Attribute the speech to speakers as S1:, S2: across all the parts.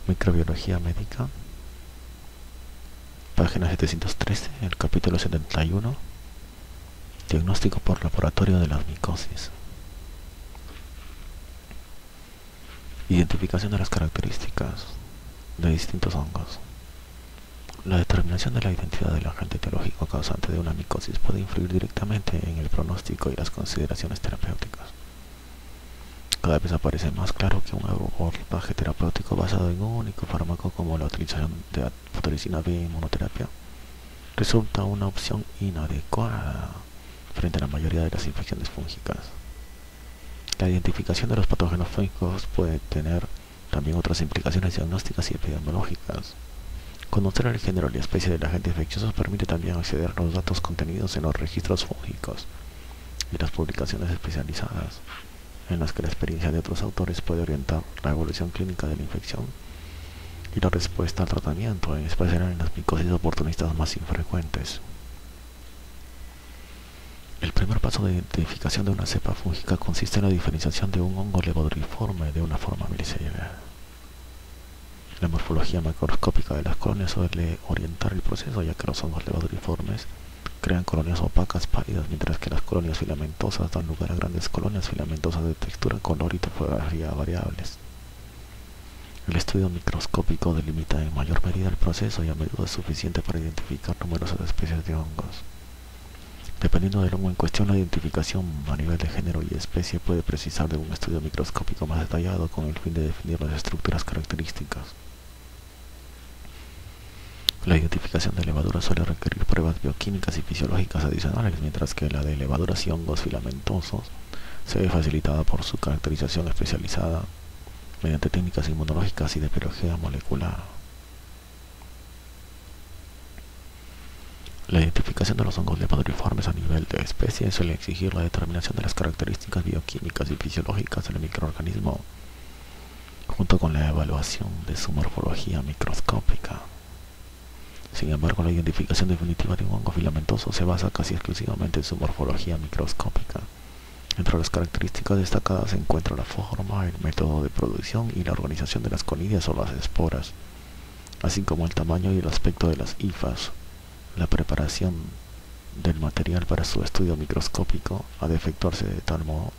S1: Microbiología médica, página 713, el capítulo 71, diagnóstico por laboratorio de la micosis. Identificación de las características de distintos hongos. La determinación de la identidad del agente etiológico causante de una micosis puede influir directamente en el pronóstico y las consideraciones terapéuticas. Cada vez aparece más claro que un abordaje terapéutico basado en un único fármaco, como la utilización de afotericina B en monoterapia, resulta una opción inadecuada frente a la mayoría de las infecciones fúngicas. La identificación de los patógenos fúngicos puede tener también otras implicaciones diagnósticas y epidemiológicas. Conocer el género y la especie del agente infeccioso permite también acceder a los datos contenidos en los registros fúngicos y las publicaciones especializadas, en las que la experiencia de otros autores puede orientar la evolución clínica de la infección y la respuesta al tratamiento, en especial en las micosis oportunistas más infrecuentes. El primer paso de identificación de una cepa fúngica consiste en la diferenciación de un hongo levodriforme de una forma milicelular. La morfología macroscópica de las colonias suele orientar el proceso, ya que los hongos levodriformes crean colonias opacas pálidas, mientras que las colonias filamentosas dan lugar a grandes colonias filamentosas de textura, color y tipografía variables. El estudio microscópico delimita en mayor medida el proceso y a menudo es suficiente para identificar numerosas especies de hongos. Dependiendo del hongo en cuestión, la identificación a nivel de género y especie puede precisar de un estudio microscópico más detallado con el fin de definir las estructuras características. La identificación de levaduras suele requerir pruebas bioquímicas y fisiológicas adicionales, mientras que la de levaduras y hongos filamentosos se ve facilitada por su caracterización especializada mediante técnicas inmunológicas y de biología molecular. La identificación de los hongos levaduriformes a nivel de especie suele exigir la determinación de las características bioquímicas y fisiológicas del microorganismo, junto con la evaluación de su morfología microscópica. Sin embargo, la identificación definitiva de un hongo filamentoso se basa casi exclusivamente en su morfología microscópica. Entre las características destacadas se encuentra la forma, el método de producción y la organización de las conidias o las esporas, así como el tamaño y el aspecto de las hifas. La preparación del material para su estudio microscópico ha de efectuarse de tal modo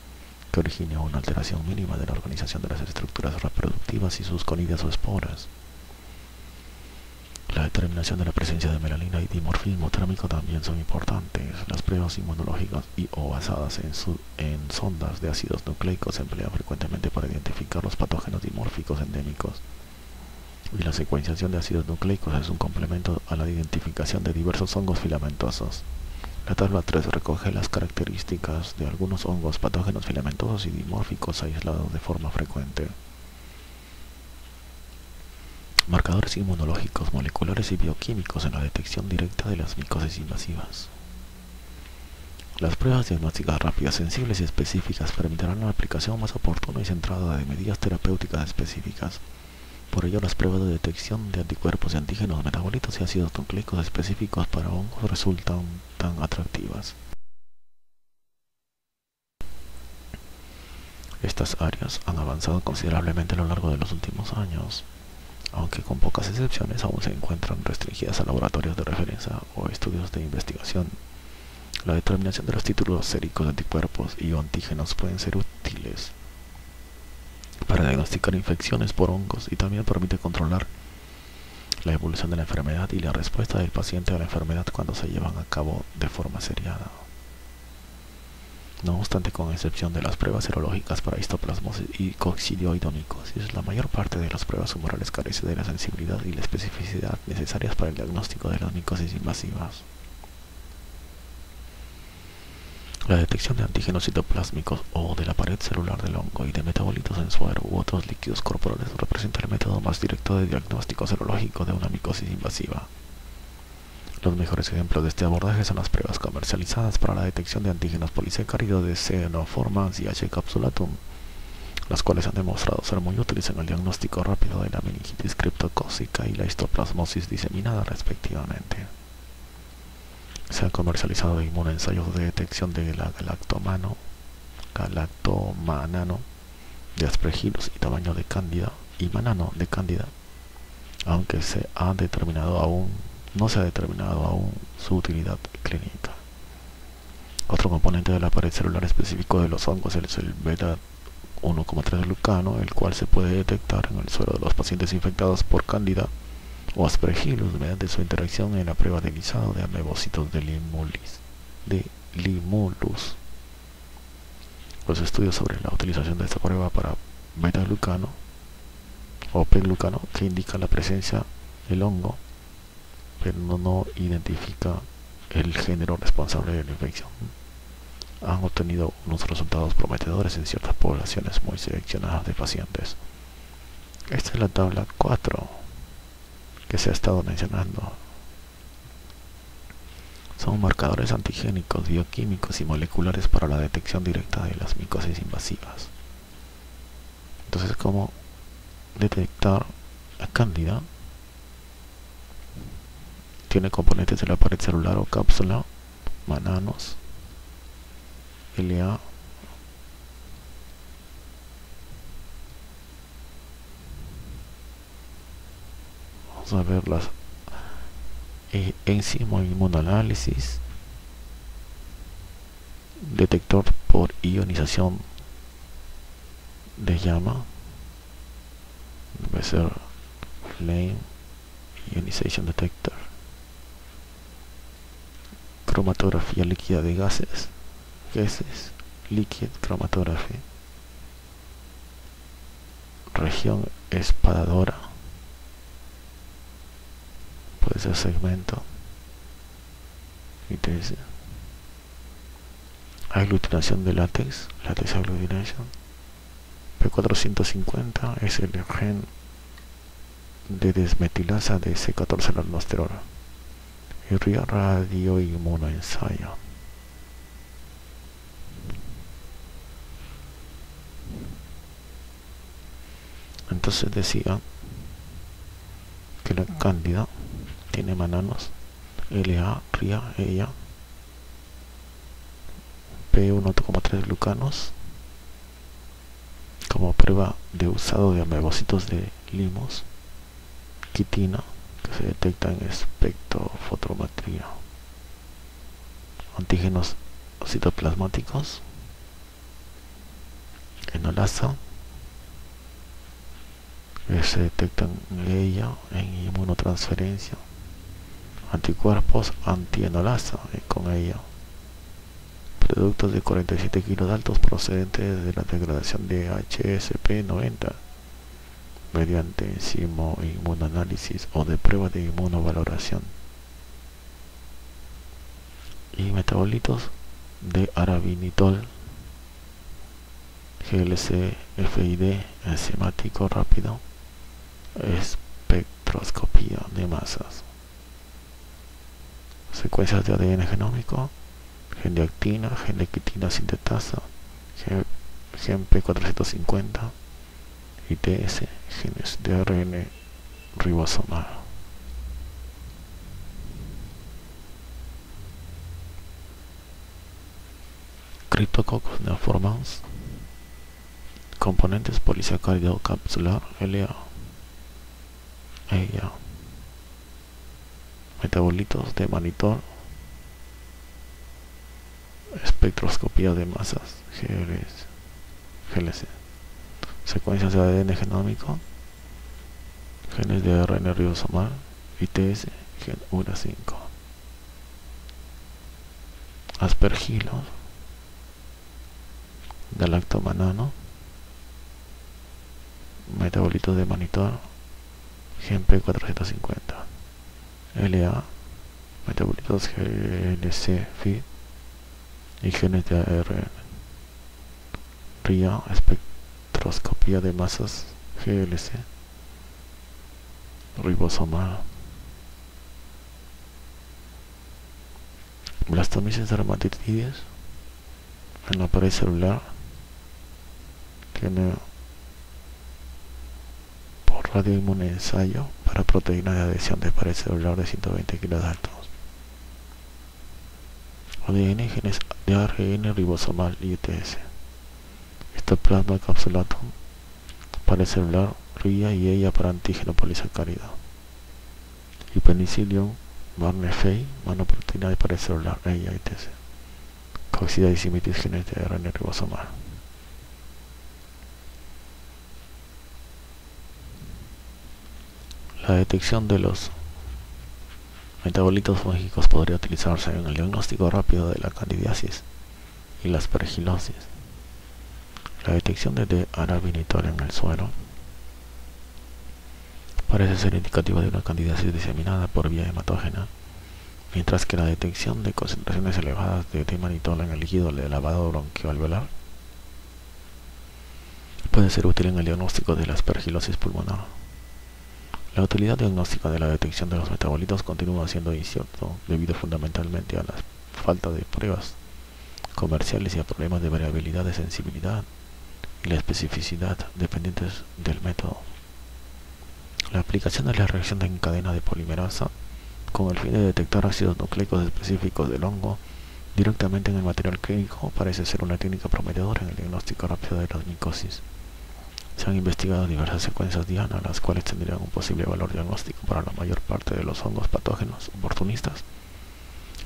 S1: que origine una alteración mínima de la organización de las estructuras reproductivas y sus conidias o esporas. La determinación de la presencia de melanina y dimorfismo térmico también son importantes. Las pruebas inmunológicas o basadas en sondas de ácidos nucleicos se emplean frecuentemente para identificar los patógenos dimórficos endémicos. Y la secuenciación de ácidos nucleicos es un complemento a la identificación de diversos hongos filamentosos. La tabla 3 recoge las características de algunos hongos patógenos filamentosos y dimórficos aislados de forma frecuente. Marcadores inmunológicos, moleculares y bioquímicos en la detección directa de las micosis invasivas. Las pruebas diagnósticas rápidas, sensibles y específicas permitirán la aplicación más oportuna y centrada de medidas terapéuticas específicas. Por ello, las pruebas de detección de anticuerpos y antígenos, metabolitos y ácidos nucleicos específicos para hongos resultan tan atractivas. Estas áreas han avanzado considerablemente a lo largo de los últimos años, aunque con pocas excepciones aún se encuentran restringidas a laboratorios de referencia o estudios de investigación. La determinación de los títulos séricos de anticuerpos y o antígenos pueden ser útiles para diagnosticar infecciones por hongos y también permite controlar la evolución de la enfermedad y la respuesta del paciente a la enfermedad cuando se llevan a cabo de forma seriada. No obstante, con excepción de las pruebas serológicas para histoplasmosis y coccidioidomicosis, la mayor parte de las pruebas humorales carece de la sensibilidad y la especificidad necesarias para el diagnóstico de las micosis invasivas. La detección de antígenos citoplásmicos o de la pared celular del hongo y de metabolitos en suero u otros líquidos corporales representa el método más directo de diagnóstico serológico de una micosis invasiva. Los mejores ejemplos de este abordaje son las pruebas comercializadas para la detección de antígenos polisacáridos de Xenoformans y H. capsulatum, las cuales han demostrado ser muy útiles en el diagnóstico rápido de la meningitis criptocócica y la histoplasmosis diseminada respectivamente. Se han comercializado inmunoensayos de detección de la galactomanano de Aspergillus y tamaño de Cándida y manano de Cándida aunque no se ha determinado aún su utilidad clínica. Otro componente de la pared celular específico de los hongos es el beta 1,3 glucano, el cual se puede detectar en el suero de los pacientes infectados por Candida o Aspergillus mediante su interacción en la prueba de lisado de amebocitos de Limulus. Los estudios sobre la utilización de esta prueba para beta-glucano o P-glucano, que indica la presencia del hongo, pero no identifica el género responsable de la infección, han obtenido unos resultados prometedores en ciertas poblaciones muy seleccionadas de pacientes. Esta es la tabla 4 que se ha estado mencionando. Son marcadores antigénicos, bioquímicos y moleculares para la detección directa de las micosis invasivas. Entonces, ¿cómo detectar a Cándida? Tiene componentes de la pared celular o cápsula, mananos, LA, vamos a ver las enzima inmunoanálisis, detector por ionización de llama, debe ser Flame Ionization Detector, cromatografía líquida de gases, liquid chromatography, región espadadora, puede ser segmento, ITS, aglutinación de látex agglutination. P450 es el gen de desmetilasa de C14-aldosterona y radioinmunoensayo. Entonces decía que la cándida tiene mananos, LA, RIA, EIA, P1,3 glucanos como prueba de usado de amebocitos de limos, quitina que se detecta en espectrofotometría, antígenos citoplasmáticos, enolasa que se detectan en ella en inmunotransferencia, anticuerpos antienolasa con ella, productos de 47 kilodaltos procedentes de la degradación de HSP90 mediante enzima inmunoanálisis o de prueba de inmunovaloración, y metabolitos de arabinitol, GLC, FID, enzimático rápido, espectroscopía de masas, secuencias de ADN genómico, gen de actina, gen de quitina sintetasa, gen P450, ITS, genes de ARN ribosomal. Cryptococcus neoformans, componentes polisacárido capsular, LA, EIA, metabolitos de monitor, espectroscopía de masas, GLC, secuencias de ADN genómico, genes de ARN ribosomal, ITS, gen URA5, aspergilos, galactomanano, metabolitos de monitor, gen P450, LA, metabolitos GLC FID y genes de ARN, RIA, espectroscopía de masas, GLC, ribosomal, blastomisis dermatitides en la pared celular, tiene por radioinmunoensayo para proteína de adhesión de pared celular de 120 kilodaltons, ADN, genes de ARN ribosomal y ITS, histoplasma capsulatum, pared celular, RIA y EIA para antígeno polisacárido. y Penicillium marnefei, monoproteína de parecelular E y etc. Coccidiosis genes de ARN ribosomal. La detección de los metabolitos fúngicos podría utilizarse en el diagnóstico rápido de la candidiasis y la aspergilosis. La detección de D-arabinitol en el suelo parece ser indicativa de una candidiasis diseminada por vía hematógena, mientras que la detección de concentraciones elevadas de D-mannitol en el líquido de lavado bronquialveolar puede ser útil en el diagnóstico de la aspergilosis pulmonar. La utilidad diagnóstica de la detección de los metabolitos continúa siendo incierto debido fundamentalmente a la falta de pruebas comerciales y a problemas de variabilidad de sensibilidad y la especificidad dependientes del método. La aplicación de la reacción en cadena de polimerasa con el fin de detectar ácidos nucleicos específicos del hongo directamente en el material clínico parece ser una técnica prometedora en el diagnóstico rápido de la micosis. Se han investigado diversas secuencias Diana, las cuales tendrían un posible valor diagnóstico para la mayor parte de los hongos patógenos oportunistas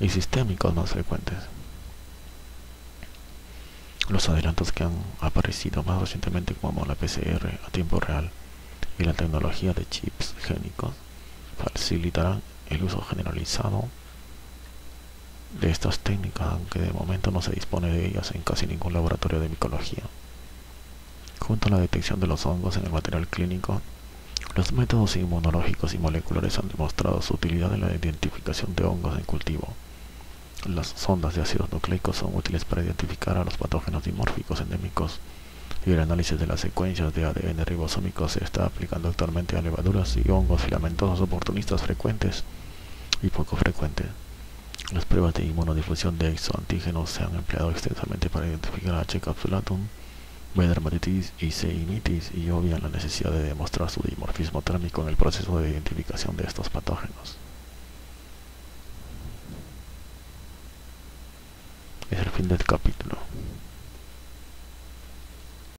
S1: y sistémicos más frecuentes. Los adelantos que han aparecido más recientemente como la PCR a tiempo real y la tecnología de chips génicos facilitarán el uso generalizado de estas técnicas, aunque de momento no se dispone de ellas en casi ningún laboratorio de micología. Junto a la detección de los hongos en el material clínico, los métodos inmunológicos y moleculares han demostrado su utilidad en la identificación de hongos en cultivo. Las sondas de ácidos nucleicos son útiles para identificar a los patógenos dimórficos endémicos, y el análisis de las secuencias de ADN ribosómico se está aplicando actualmente a levaduras y hongos filamentosos oportunistas frecuentes y poco frecuentes. Las pruebas de inmunodifusión de exoantígenos se han empleado extensamente para identificar H. capsulatum, B. dermatitis y C. initis, y obvian la necesidad de demostrar su dimorfismo térmico en el proceso de identificación de estos patógenos. Es el fin del capítulo.